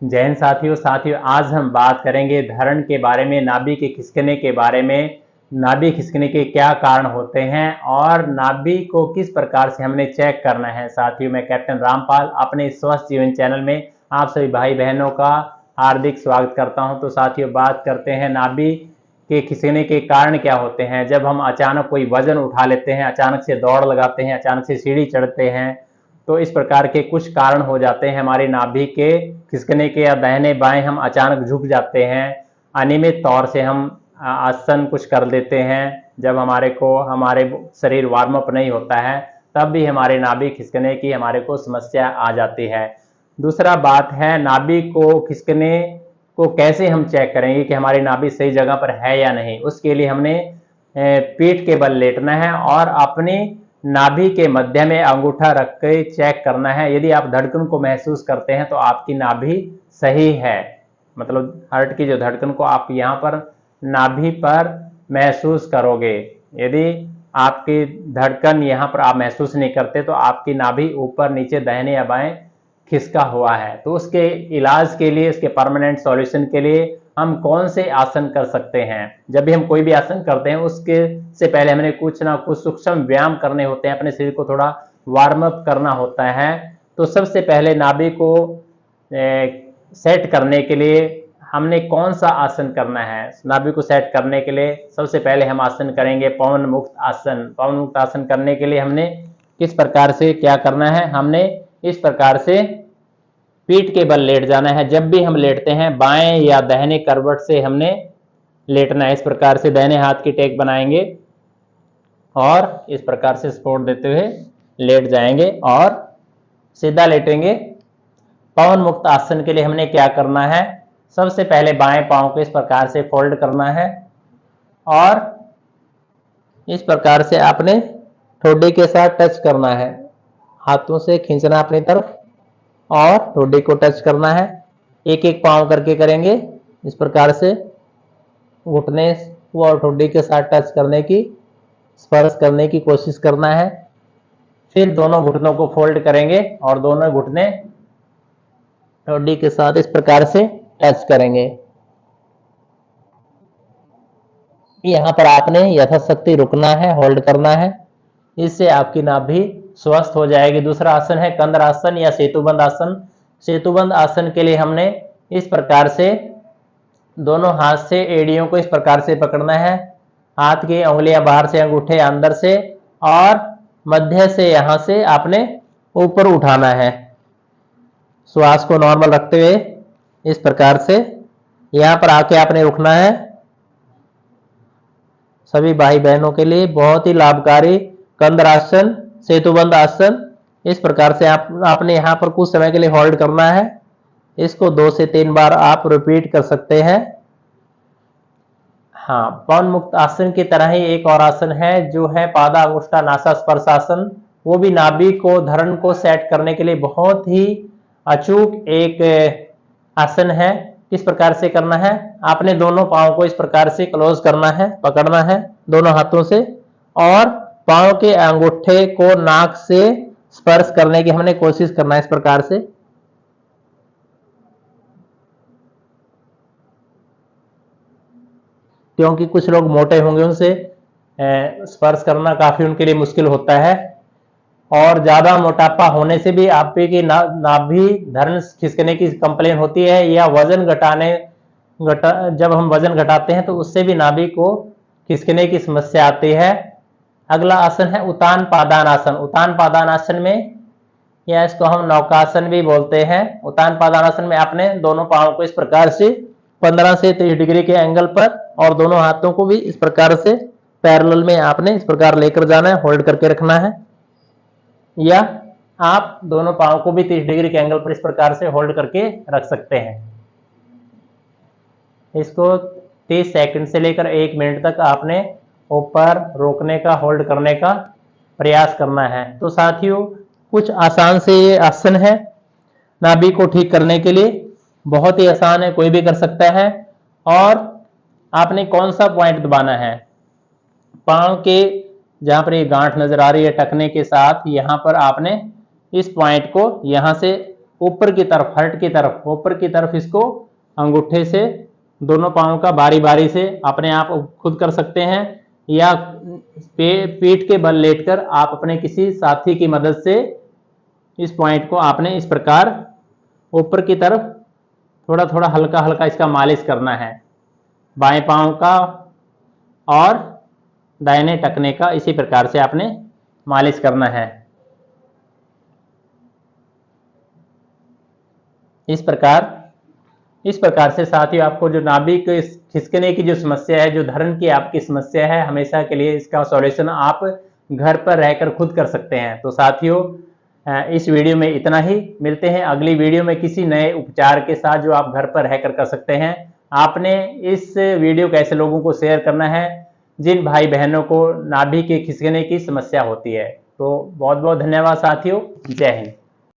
जय हिंद साथियों आज हम बात करेंगे धरण के बारे में, नाभि के खिसकने के बारे में। नाभि खिसकने के क्या कारण होते हैं और नाभि को किस प्रकार से हमने चेक करना है। साथियों, मैं कैप्टन रामपाल अपने स्वस्थ जीवन चैनल में आप सभी भाई बहनों का हार्दिक स्वागत करता हूं। तो साथियों, बात करते हैं नाभि के खिसकने के कारण क्या होते हैं। जब हम अचानक कोई वजन उठा लेते हैं, अचानक से दौड़ लगाते हैं, अचानक से सीढ़ी चढ़ते हैं, तो इस प्रकार के कुछ कारण हो जाते हैं हमारी नाभि के खिसकने के। या दाहिने बाएं हम अचानक झुक जाते हैं, अनियमित तौर से हम आसन कुछ कर देते हैं, जब हमारे शरीर वार्म अप नहीं होता है तब भी हमारे नाभि खिसकने की हमारे को समस्या आ जाती है। दूसरा बात है, नाभि को खिसकने को कैसे हम चेक करेंगे कि हमारी नाभि सही जगह पर है या नहीं। उसके लिए हमने पीठ के बल लेटना है और अपनी नाभि के मध्य में अंगूठा रख के चेक करना है। यदि आप धड़कन को महसूस करते हैं तो आपकी नाभि सही है, मतलब हार्ट की जो धड़कन को आप यहाँ पर नाभि पर महसूस करोगे। यदि आपकी धड़कन यहाँ पर आप महसूस नहीं करते तो आपकी नाभि ऊपर नीचे दाहिने या बाएं खिसका हुआ है। तो उसके इलाज के लिए, इसके परमानेंट सॉल्यूशन के लिए हम कौन से आसन कर सकते हैं। जब भी हम कोई भी आसन करते हैं उसके से पहले हमने कुछ ना कुछ सूक्ष्म व्यायाम करने होते हैं, अपने शरीर को थोड़ा वार्म अप करना होता है। तो सबसे पहले नाभि को सेट करने के लिए हमने कौन सा आसन करना है। नाभि को सेट करने के लिए सबसे पहले हम आसन करेंगे पवन मुक्त आसन। पवन मुक्त आसन करने के लिए हमने किस प्रकार से क्या करना है, हमने इस प्रकार से पीठ के बल लेट जाना है। जब भी हम लेटते हैं बाएं या दाहिने करवट से हमने लेटना है। इस प्रकार से दाहिने हाथ की टेक बनाएंगे और इस प्रकार से सपोर्ट देते हुए लेट जाएंगे और सीधा लेटेंगे। पवन मुक्त आसन के लिए हमने क्या करना है, सबसे पहले बाएं पांव को इस प्रकार से फोल्ड करना है और इस प्रकार से आपने ठोडी के साथ टच करना है, हाथों से खींचना अपनी तरफ और ठोडी को टच करना है। एक एक पांव करके करेंगे। इस प्रकार से घुटने और ठोडी के साथ टच करने की, स्पर्श करने की कोशिश करना है। फिर दोनों घुटनों को फोल्ड करेंगे और दोनों घुटने ठोडी के साथ इस प्रकार से टच करेंगे। यहां पर आपने यथाशक्ति रुकना है, होल्ड करना है, इससे आपकी नाभि स्वस्थ हो जाएगी। दूसरा आसन है कंद्र आसन या सेतुबंद आसन। सेतुबंद आसन के लिए हमने इस प्रकार से दोनों हाथ से एड़ियों को इस प्रकार से पकड़ना है, हाथ की उंगलियां बाहर से, अंगूठे अंदर से और मध्य से यहां से आपने ऊपर उठाना है। श्वास को नॉर्मल रखते हुए इस प्रकार से यहां पर आके आपने रुकना है। सभी भाई बहनों के लिए बहुत ही लाभकारी कंद्र आसन, सेतुबंद आसन। इस प्रकार से आपने यहाँ पर कुछ समय के लिए होल्ड करना है। इसको 2 से 3 बार आप रिपीट कर सकते हैं। हाँ, पवन मुक्त आसन की तरह ही एक और आसन है जो है पादांगुष्ठा नासा स्पर्श आसन। वो भी नाभि को, धरण को सेट करने के लिए बहुत ही अचूक एक आसन है। किस प्रकार से करना है, आपने दोनों पांव को इस प्रकार से क्लोज करना है, पकड़ना है दोनों हाथों से और पांव के अंगूठे को नाक से स्पर्श करने की हमने कोशिश करना है इस प्रकार से। क्योंकि कुछ लोग मोटे होंगे, उनसे स्पर्श करना काफी उनके लिए मुश्किल होता है और ज्यादा मोटापा होने से भी आपकी नाभि धरण खिसकने की कंप्लेन होती है, या जब हम वजन घटाते हैं तो उससे भी नाभि को खिसकने की समस्या आती है। अगला आसन है उतान पादान आसन। उतान पादान आसन में, या इसको हम नौकासन भी बोलते हैं, उतान पादान आसन में आपने दोनों पांव को इस प्रकार से 15 से 30 डिग्री के एंगल पर और दोनों हाथों को भी इस प्रकार से पैरेलल में आपने इस प्रकार लेकर जाना है, होल्ड करके रखना है। या आप दोनों पांव को भी 30 डिग्री के एंगल पर इस प्रकार से होल्ड करके रख सकते हैं। इसको 30 सेकंड से लेकर 1 मिनट तक आपने ऊपर रोकने का, होल्ड करने का प्रयास करना है। तो साथियों, कुछ आसान से ये आसन है नाभि को ठीक करने के लिए, बहुत ही आसान है, कोई भी कर सकता है। और आपने कौन सा पॉइंट दबाना है, पांव के जहां पर ये गांठ नजर आ रही है टखने के साथ, यहां पर आपने इस पॉइंट को यहां से ऊपर की तरफ, हर्ट की तरफ, ऊपर की तरफ इसको अंगूठे से दोनों पांवों का बारी बारी से अपने आप खुद कर सकते हैं, या पीठ के बल लेटकर आप अपने किसी साथी की मदद से इस पॉइंट को आपने इस प्रकार ऊपर की तरफ थोड़ा थोड़ा हल्का हल्का इसका मालिश करना है। बाएं पांव का और दाहिने टखने का इसी प्रकार से आपने मालिश करना है। इस प्रकार से साथियों आपको जो नाभि के खिसकने की जो समस्या है, जो धरण की आपकी समस्या है, हमेशा के लिए इसका सॉल्यूशन आप घर पर रहकर खुद कर सकते हैं। तो साथियों इस वीडियो में इतना ही, मिलते हैं अगली वीडियो में किसी नए उपचार के साथ जो आप घर पर रहकर कर सकते हैं। आपने इस वीडियो को ऐसे लोगों को शेयर करना है जिन भाई बहनों को नाभि के खिसकने की समस्या होती है। तो बहुत बहुत धन्यवाद साथियों, जय हिंद।